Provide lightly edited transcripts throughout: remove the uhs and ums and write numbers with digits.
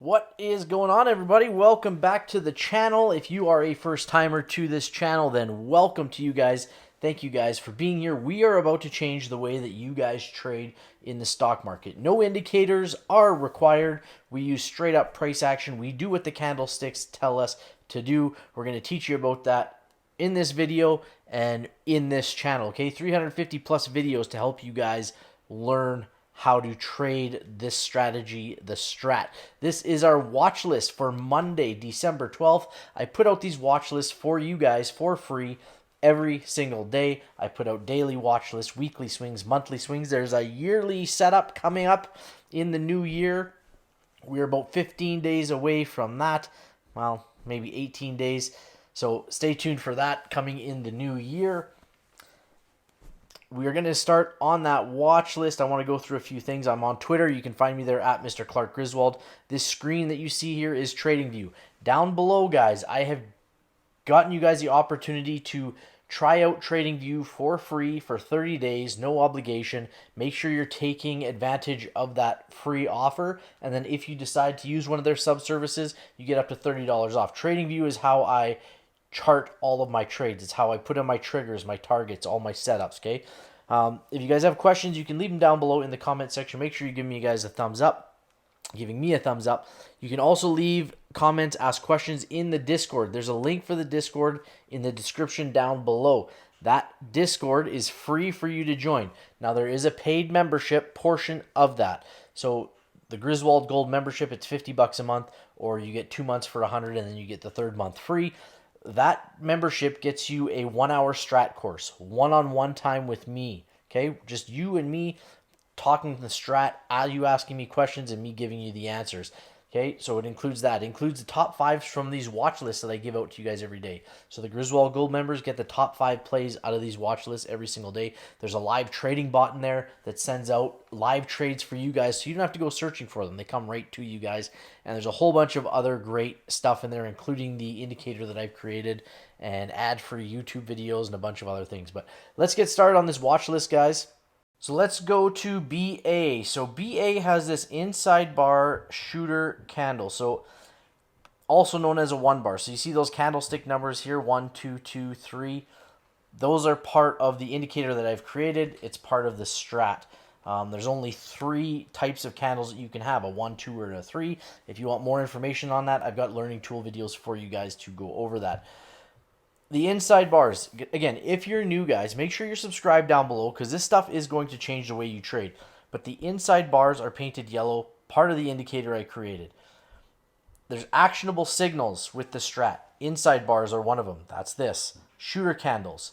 What is going on, everybody? Welcome back to the channel. If you are a first timer to this channel, then welcome to you guys. Thank you guys for being here. We are about to change the way that you guys trade in the stock market. No indicators are required. We use straight up price action. We do what the candlesticks tell us to do. We're going to teach you about that in this video and in this channel. Okay, 350 plus videos to help you guys learn how to trade this strategy, the Strat. This is our watch list for Monday, December 12th. I put out these watch lists for you guys for free every single day. I put out daily watch lists, weekly swings, monthly swings. There's a yearly setup coming up in the new year. We're about 15 days away from that. Well, maybe 18 days. So stay tuned for that coming in the new year. We are going to start on that watch list. I want to go through a few things. I'm on Twitter. You can find me there at Mr. Clark Griswold. This screen that you see here is TradingView. Down below, guys, I have gotten you guys the opportunity to try out TradingView for free for 30 days, no obligation. Make sure you're taking advantage of that free offer. And then if you decide to use one of their sub-services, you get up to $30 off. TradingView is how I chart all of my trades. It's how I put in my triggers, my targets, all my setups, okay? If you guys have questions, you can leave them down below in the comment section. Make sure you give me guys a thumbs up, giving me a thumbs up. You can also leave comments, ask questions in the Discord. There's a link for the Discord in the description down below. That Discord is free for you to join. Now, there is a paid membership portion of that. So the Griswold Gold membership, it's $50 a month, or you get 2 months for $100, and then you get the third month free. That membership gets you a 1-hour strat course, one-on-one time with me, okay? Just you and me talking the strat, you asking me questions and me giving you the answers, okay? So it includes that. It includes the top 5s from these watch lists that I give out to you guys every day. So the Griswold Gold members get the top 5 plays out of these watch lists every single day. There's a live trading bot in there that sends out live trades for you guys, so you don't have to go searching for them. They come right to you guys. And there's a whole bunch of other great stuff in there, including the indicator that I've created and ad-free YouTube videos and a bunch of other things. But let's get started on this watch list, guys. So let's go to BA. So BA has this inside bar shooter candle, so also known as a 1 bar. So you see those candlestick numbers here, 1, 2, 2, 3. Those are part of the indicator that I've created. It's part of the Strat. There's only 3 types of candles that you can have, a 1, 2, or a 3. If you want more information on that, I've got learning tool videos for you guys to go over that. The inside bars, again, if you're new, guys, make sure you're subscribed down below because this stuff is going to change the way you trade. But the inside bars are painted yellow, part of the indicator I created. There's actionable signals with the Strat. Inside bars are one of them. That's this. Shooter candles.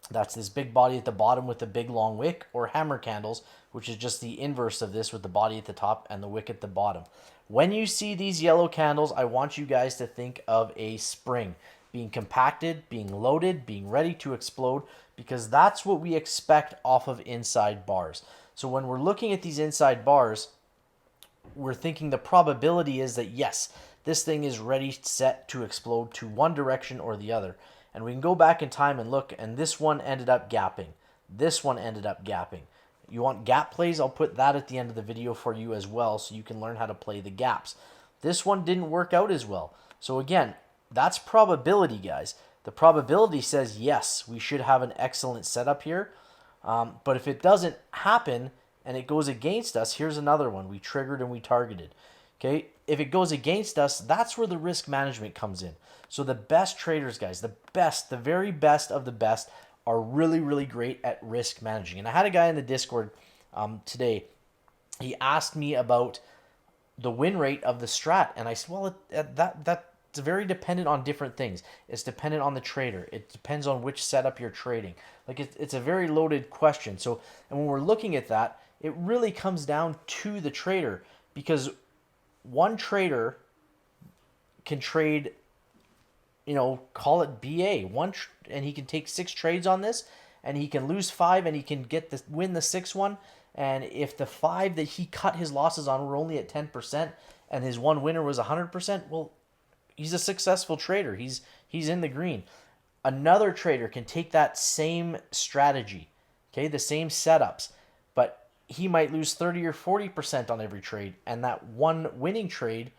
That's this big body at the bottom with the big long wick, or hammer candles, which is just the inverse of this with the body at the top and the wick at the bottom. When you see these yellow candles, I want you guys to think of a spring being compacted, being loaded, being ready to explode, because that's what we expect off of inside bars. So when we're looking at these inside bars, we're thinking the probability is that, yes, this thing is ready, set to explode to one direction or the other. And we can go back in time and look, and this one ended up gapping. This one ended up gapping. You want gap plays? I'll put that at the end of the video for you as well, so you can learn how to play the gaps. This one didn't work out as well. So again, that's probability, guys. The probability says, yes, we should have an excellent setup here. But if it doesn't happen and it goes against us, here's another one. We triggered and we targeted. Okay, if it goes against us, that's where the risk management comes in. So the best traders, guys, the best, the very best of the best are really, really great at risk managing. And I had a guy in the Discord today. He asked me about the win rate of the Strat. And I said, well, it's very dependent on different things. It's dependent on the trader. It depends on which setup you're trading. Like it's a very loaded question. So, and when we're looking at that, it really comes down to the trader, because one trader can trade, call it BA, and he can take 6 trades on this, and he can lose 5, and he can win the 6th one. And if the 5 that he cut his losses on were only at 10%, and his one winner was 100%, well, he's a successful trader. He's in the green. Another trader can take that same strategy, okay, the same setups, but he might lose 30 or 40% on every trade, and that one winning trade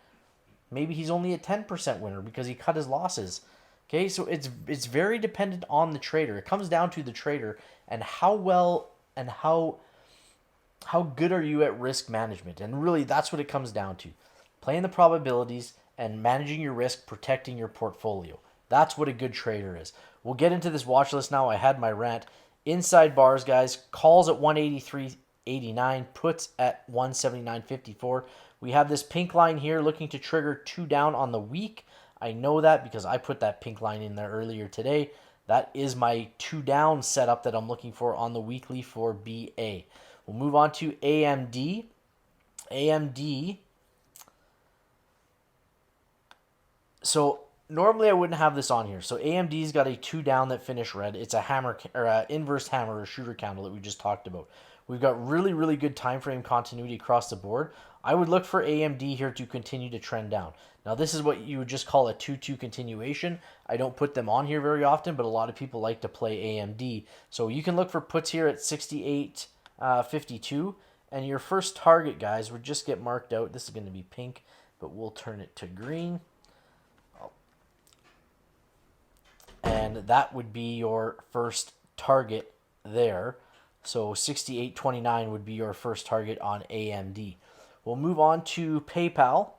maybe he's only a 10% winner because he cut his losses. Okay, so it's very dependent on the trader. It comes down to the trader and how well and how good are you at risk management. And really that's what it comes down to. Playing the probabilities and managing your risk, protecting your portfolio. That's what a good trader is. We'll get into this watch list now. I had my rant. Inside bars, guys, calls at 183.89, puts at 179.54. We have this pink line here looking to trigger 2 down on the week. I know that because I put that pink line in there earlier today. That is my 2 down setup that I'm looking for on the weekly for BA. We'll move on to AMD. AMD. So normally I wouldn't have this on here. So AMD's got a 2 down that finished red. It's a hammer or a inverse hammer or shooter candle that we just talked about. We've got really, really good time frame continuity across the board. I would look for AMD here to continue to trend down. Now this is what you would just call a 2-2 continuation. I don't put them on here very often, but a lot of people like to play AMD. So you can look for puts here at 68.52. And your first target, guys, would just get marked out. This is going to be pink, but we'll turn it to green. And that would be your first target there. So 68.29 would be your first target on AMD. We'll move on to PayPal.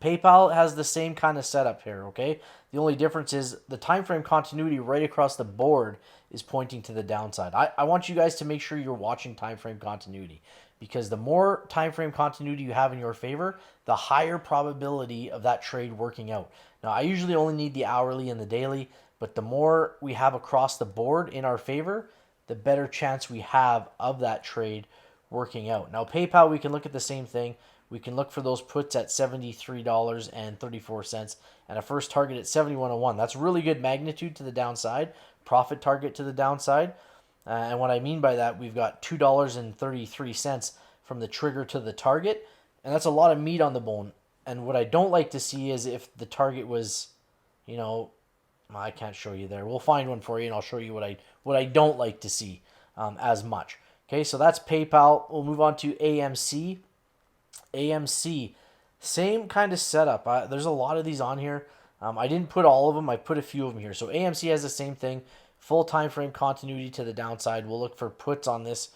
PayPal has the same kind of setup here, okay? The only difference is the time frame continuity right across the board is pointing to the downside. I want you guys to make sure you're watching time frame continuity, because the more time frame continuity you have in your favor, the higher probability of that trade working out. Now, I usually only need the hourly and the daily, but the more we have across the board in our favor, the better chance we have of that trade working out. Now, PayPal, we can look at the same thing. We can look for those puts at $73.34 and a first target at 71.01. That's really good magnitude to the downside, profit target to the downside. And what I mean by that, we've got $2.33 from the trigger to the target, and that's a lot of meat on the bone. And what I don't like to see is if the target was, I can't show you there. We'll find one for you, and I'll show you what I don't like to see as much. Okay, so that's PayPal. We'll move on to AMC. AMC, same kind of setup. There's a lot of these on here. I didn't put all of them. I put a few of them here. So AMC has the same thing. Full time frame continuity to the downside. We'll look for puts on this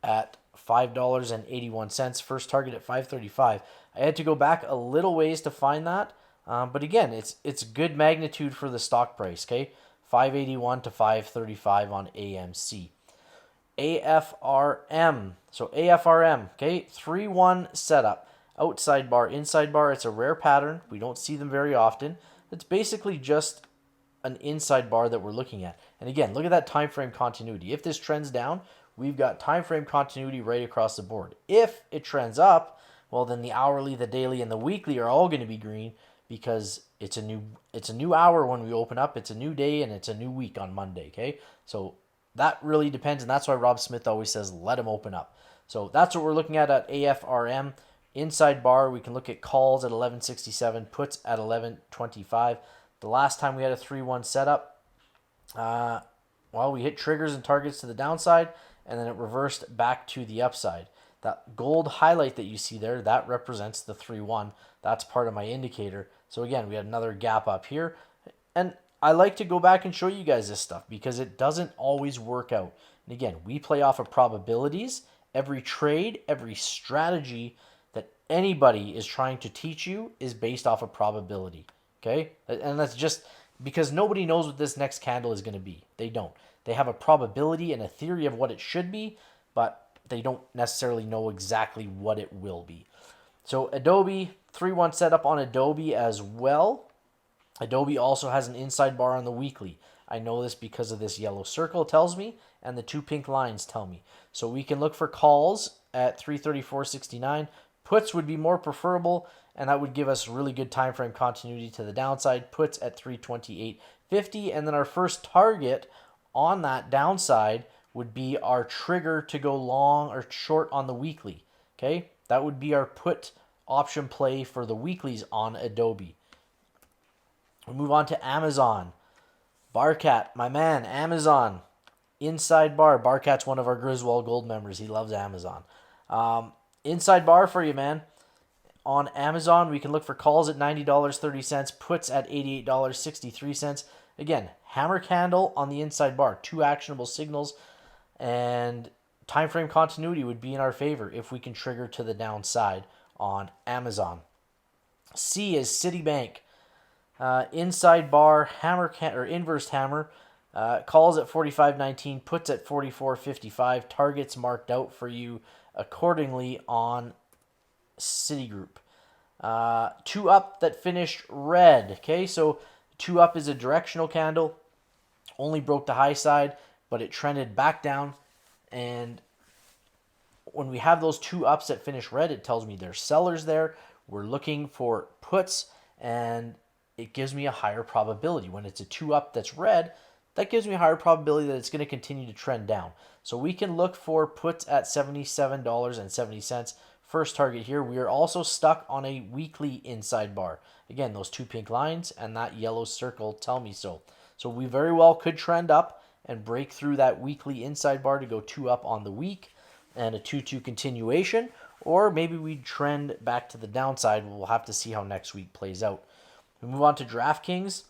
at $5.81. First target at $5.35. I had to go back a little ways to find that. But again, it's good magnitude for the stock price, okay? $5.81 to $5.35 on AMC. AFRM. So AFRM, okay? 3-1 setup. Outside bar, inside bar. It's a rare pattern. We don't see them very often. It's basically just an inside bar that we're looking at. And again, look at that time frame continuity. If this trends down, we've got time frame continuity right across the board. If it trends up, well, then the hourly, the daily, and the weekly are all going to be green, because it's a new hour when we open up. It's a new day, and it's a new week on Monday, okay? So that really depends, and that's why Rob Smith always says, let them open up. So that's what we're looking at AFRM. Inside bar, we can look at calls at 11.67, puts at 11.25. The last time we had a 3-1 setup, we hit triggers and targets to the downside, and then it reversed back to the upside. That gold highlight that you see there, that represents the 3-1. That's part of my indicator. So again, we had another gap up here. And I like to go back and show you guys this stuff because it doesn't always work out. And again, we play off of probabilities. Every trade, every strategy that anybody is trying to teach you is based off of probability. Okay? And that's just because nobody knows what this next candle is going to be. They don't. They have a probability and a theory of what it should be, but they don't necessarily know exactly what it will be. So Adobe, 3-1 setup on Adobe as well. Adobe also has an inside bar on the weekly. I know this because of this yellow circle tells me, and the 2 pink lines tell me. So we can look for calls at 334.69. Puts would be more preferable, and that would give us really good time frame continuity to the downside. Puts at 328.50, and then our first target on that downside would be our trigger to go long or short on the weekly. Okay, that would be our put option play for the weeklies on Adobe. We'll move on to Amazon. Barcat, my man, Amazon. Inside bar. Barcat's one of our Griswold Gold members. He loves Amazon. Inside bar for you, man. On Amazon, we can look for calls at $90.30, puts at $88.63. Again, hammer candle on the inside bar, two actionable signals, and time frame continuity would be in our favor if we can trigger to the downside on Amazon. C is Citibank. Inside bar hammer or inverse hammer, calls at 45.19, puts at 44.55. Targets marked out for you accordingly on Citigroup. Two up that finished red. Okay, so two up is a directional candle. Only broke the high side, but it trended back down. And when we have those two ups that finish red, it tells me there's sellers there. We're looking for puts, and it gives me a higher probability. When it's a two up that's red, that gives me a higher probability that it's going to continue to trend down. So we can look for puts at $77.70. First target here. We are also stuck on a weekly inside bar. Again, those two pink lines and that yellow circle tell me so. So we very well could trend up and break through that weekly inside bar to go two up on the week and a 2-2 continuation, or maybe we trend back to the downside. We'll have to see how next week plays out. We move on to DraftKings.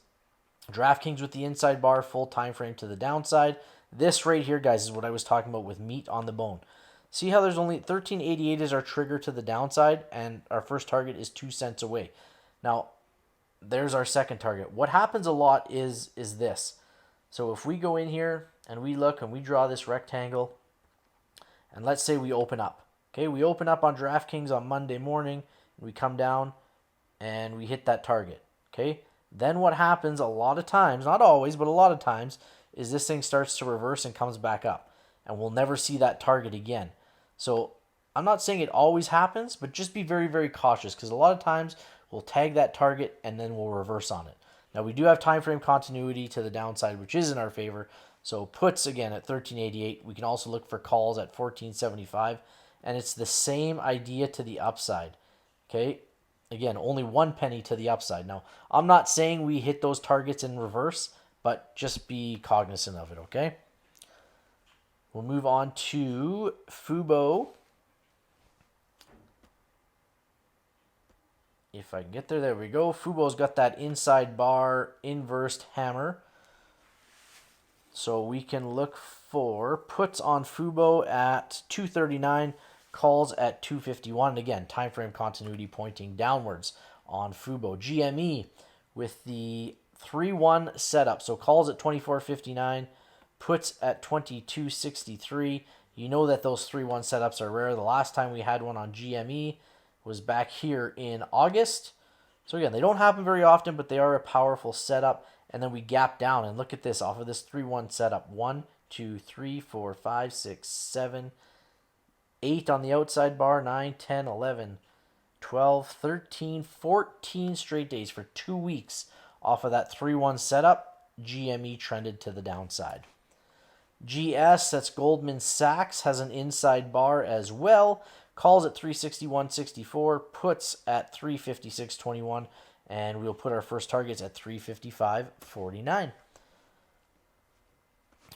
DraftKings with the inside bar, full time frame to the downside. This right here, guys, is what I was talking about with meat on the bone. See how there's only 1388 is our trigger to the downside, and our first target is 2 cents away. Now, there's our second target. What happens a lot is this. So if we go in here and we look and we draw this rectangle, and let's say we open up. Okay, we open up on DraftKings on Monday morning, and we come down and we hit that target. Okay, then what happens a lot of times, not always, but a lot of times, is this thing starts to reverse and comes back up, and we'll never see that target again. So I'm not saying it always happens, but just be very, very cautious, because a lot of times we'll tag that target and then we'll reverse on it. Now we do have time frame continuity to the downside, which is in our favor. So puts again at 1388. We can also look for calls at 1475, and it's the same idea to the upside. Okay, again, only 1 penny to the upside. Now I'm not saying we hit those targets in reverse, but just be cognizant of it. Okay. We'll move on to Fubo. If I can get there, there we go. Fubo's got that inside bar inversed hammer. So we can look for puts on Fubo at 239, calls at 251. And again, time frame continuity pointing downwards on Fubo. GME with the 3-1 setup. So calls at 24.59, puts at 22.63. You know that those 3-1 setups are rare. The last time we had one on GME was back here in August. So again, they don't happen very often, but they are a powerful setup. And then we gap down, and look at this off of this 3-1 setup. 1, 2, 3, 4, 5, 6, 7, 8 on the outside bar, 9, 10, 11, 12, 13, 14 straight days for 2 weeks off of that 3-1 setup. GME trended to the downside. GS, that's Goldman Sachs, has an inside bar as well. Calls at 361.64, puts at 356.21, and we'll put our first targets at 355.49.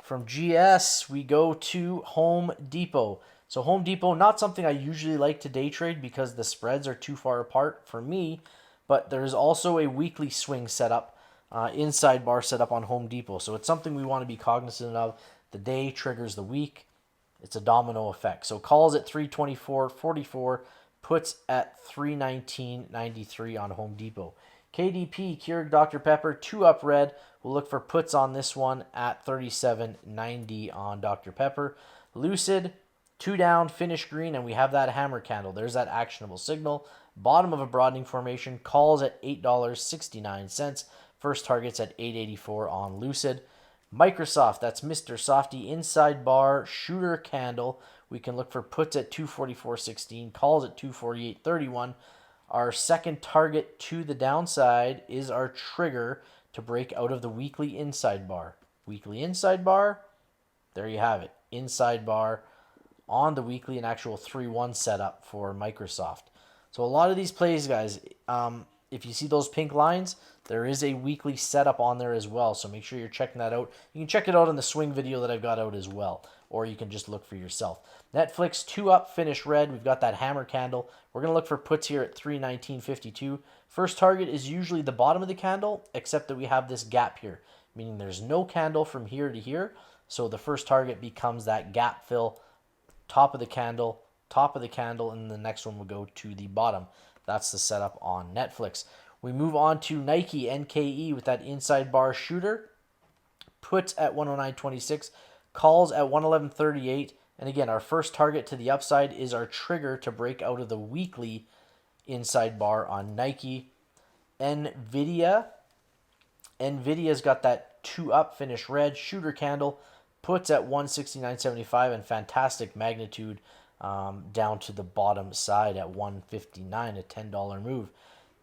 From GS, we go to Home Depot. So Home Depot, not something I usually like to day trade because the spreads are too far apart for me, but there's also a weekly swing setup, inside bar setup on Home Depot. So it's something we want to be cognizant of. The day triggers the week. It's a domino effect. So calls at 324.44, puts at 319.93 on Home Depot. KDP, Keurig Dr. Pepper, 2 up red. We'll look for puts on this one at 37.90 on Dr. Pepper. Lucid, 2 down, finish green, and we have that hammer candle. There's that actionable signal. Bottom of a broadening formation, calls at $8.69. First targets at $8.84 on Lucid. Microsoft, that's Mr. Softy, inside bar, shooter candle. We can look for puts at 244.16, calls at 248.31. Our second target to the downside is our trigger to break out of the weekly inside bar. Weekly inside bar, there you have it. Inside bar on the weekly, an actual 3-1 setup for Microsoft. So a lot of these plays, guys, if you see those pink lines, there is a weekly setup on there as well. So make sure you're checking that out. You can check it out in the swing video that I've got out as well, or you can just look for yourself. Netflix 2-up, finish red. We've got that hammer candle. We're going to look for puts here at 319.52. First target is usually the bottom of the candle, except that we have this gap here, meaning there's no candle from here to here. So the first target becomes that gap fill, top of the candle, and the next one will go to the bottom. That's the setup on Netflix. We move on to Nike NKE with that inside bar shooter. Puts at 109.26, calls at 111.38. And again, our first target to the upside is our trigger to break out of the weekly inside bar on Nike. Nvidia's got that 2-up finish red shooter candle. Puts at 169.75 and fantastic magnitude down to the bottom side at 159, a $10 move.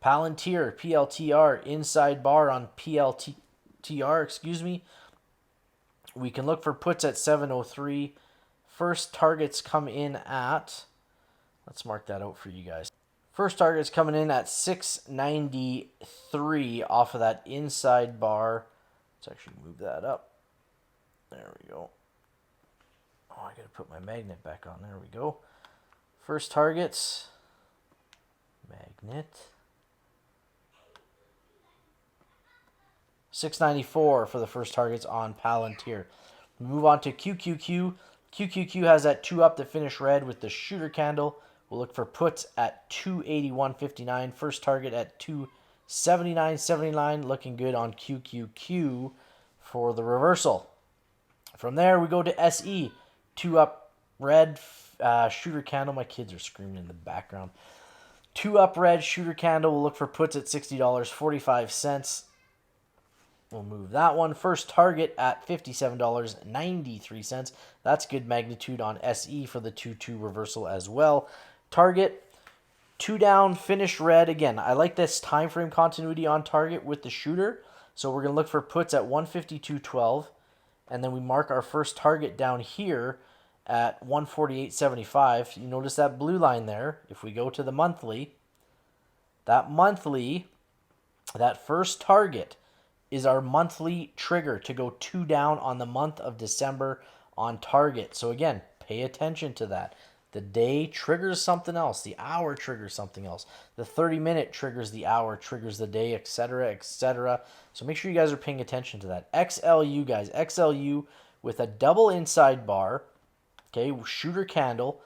Palantir, PLTR, inside bar on PLTR, We can look for puts at 703. First targets come in at, let's mark that out for you guys. First target's coming in at 693 off of that inside bar. Let's actually move that up. There we go. Oh, I gotta put my magnet back on. There we go. First targets, magnet. 694 for the first targets on Palantir. We move on to QQQ. QQQ has that 2-up to finish red with the shooter candle. We'll look for puts at 281.59. First target at 279.79. Looking good on QQQ for the reversal. From there, we go to SE. 2-up red shooter candle. My kids are screaming in the background. 2-up red shooter candle. We'll look for puts at $60.45. We'll move that one. First target at $57.93. That's good magnitude on SE for the 2-2 reversal as well. Target, 2 down, finish red. Again, I like this time frame continuity on target with the shooter. So we're going to look for puts at 152.12. And then we mark our first target down here at 148.75. You notice that blue line there. If we go to the monthly, that first target is our monthly trigger to go 2 down on the month of December on target. So again, pay attention to that. The day triggers something else. The hour triggers something else. The 30-minute triggers the hour, triggers the day, etc., etc. So make sure you guys are paying attention to that. XLU, guys. XLU with a double inside bar. Okay, shooter candle.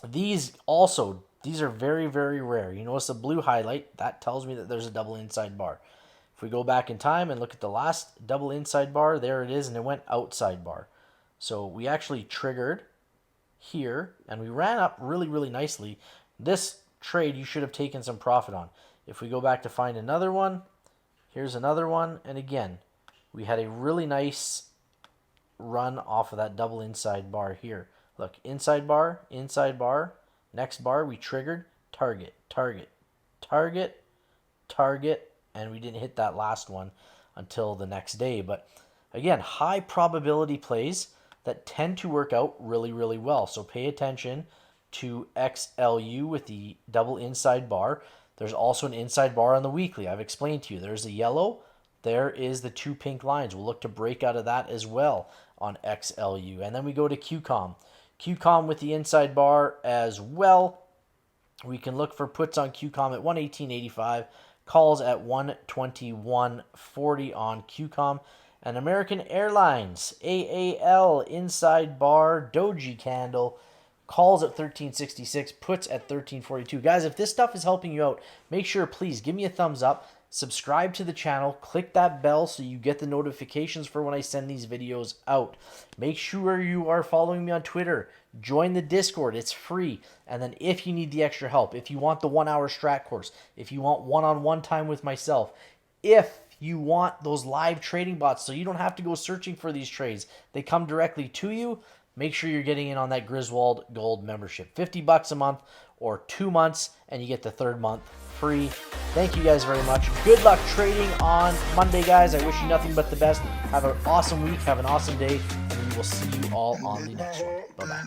These are very, very rare. You notice the blue highlight. That tells me that there's a double inside bar. If we go back in time and look at the last double inside bar, there it is, and it went outside bar. So we actually triggered here, and we ran up really, really nicely. This trade you should have taken some profit on. If we go back to find another one, here's another one, and again, we had a really nice run off of that double inside bar here. Look, inside bar, next bar, we triggered, target, target, target, target, and we didn't hit that last one until the next day. But again, high probability plays that tend to work out really, really well. So pay attention to XLU with the double inside bar. There's also an inside bar on the weekly. I've explained to you. There's the yellow. There is the 2 pink lines. We'll look to break out of that as well on XLU. And then we go to QCOM. QCOM with the inside bar as well. We can look for puts on QCOM at 118.85. Calls at 121.40 on QCOM. And American Airlines, AAL, inside bar, doji candle, calls at 13.66, puts at 13.42. Guys, if this stuff is helping you out, make sure, please, give me a thumbs up, subscribe to the channel, click that bell so you get the notifications for when I send these videos out. Make sure you are following me on Twitter. Join the Discord. It's free. And then if you need the extra help, if you want the 1-hour strat course, if you want one-on-one time with myself, if you want those live trading bots so you don't have to go searching for these trades, they come directly to you, make sure you're getting in on that Griswold Gold membership. $50 a month or 2 months, and you get the 3rd month free. Thank you guys very much. Good luck trading on Monday, guys. I wish you nothing but the best. Have an awesome week. Have an awesome day. And we will see you all on the next one. Bye-bye.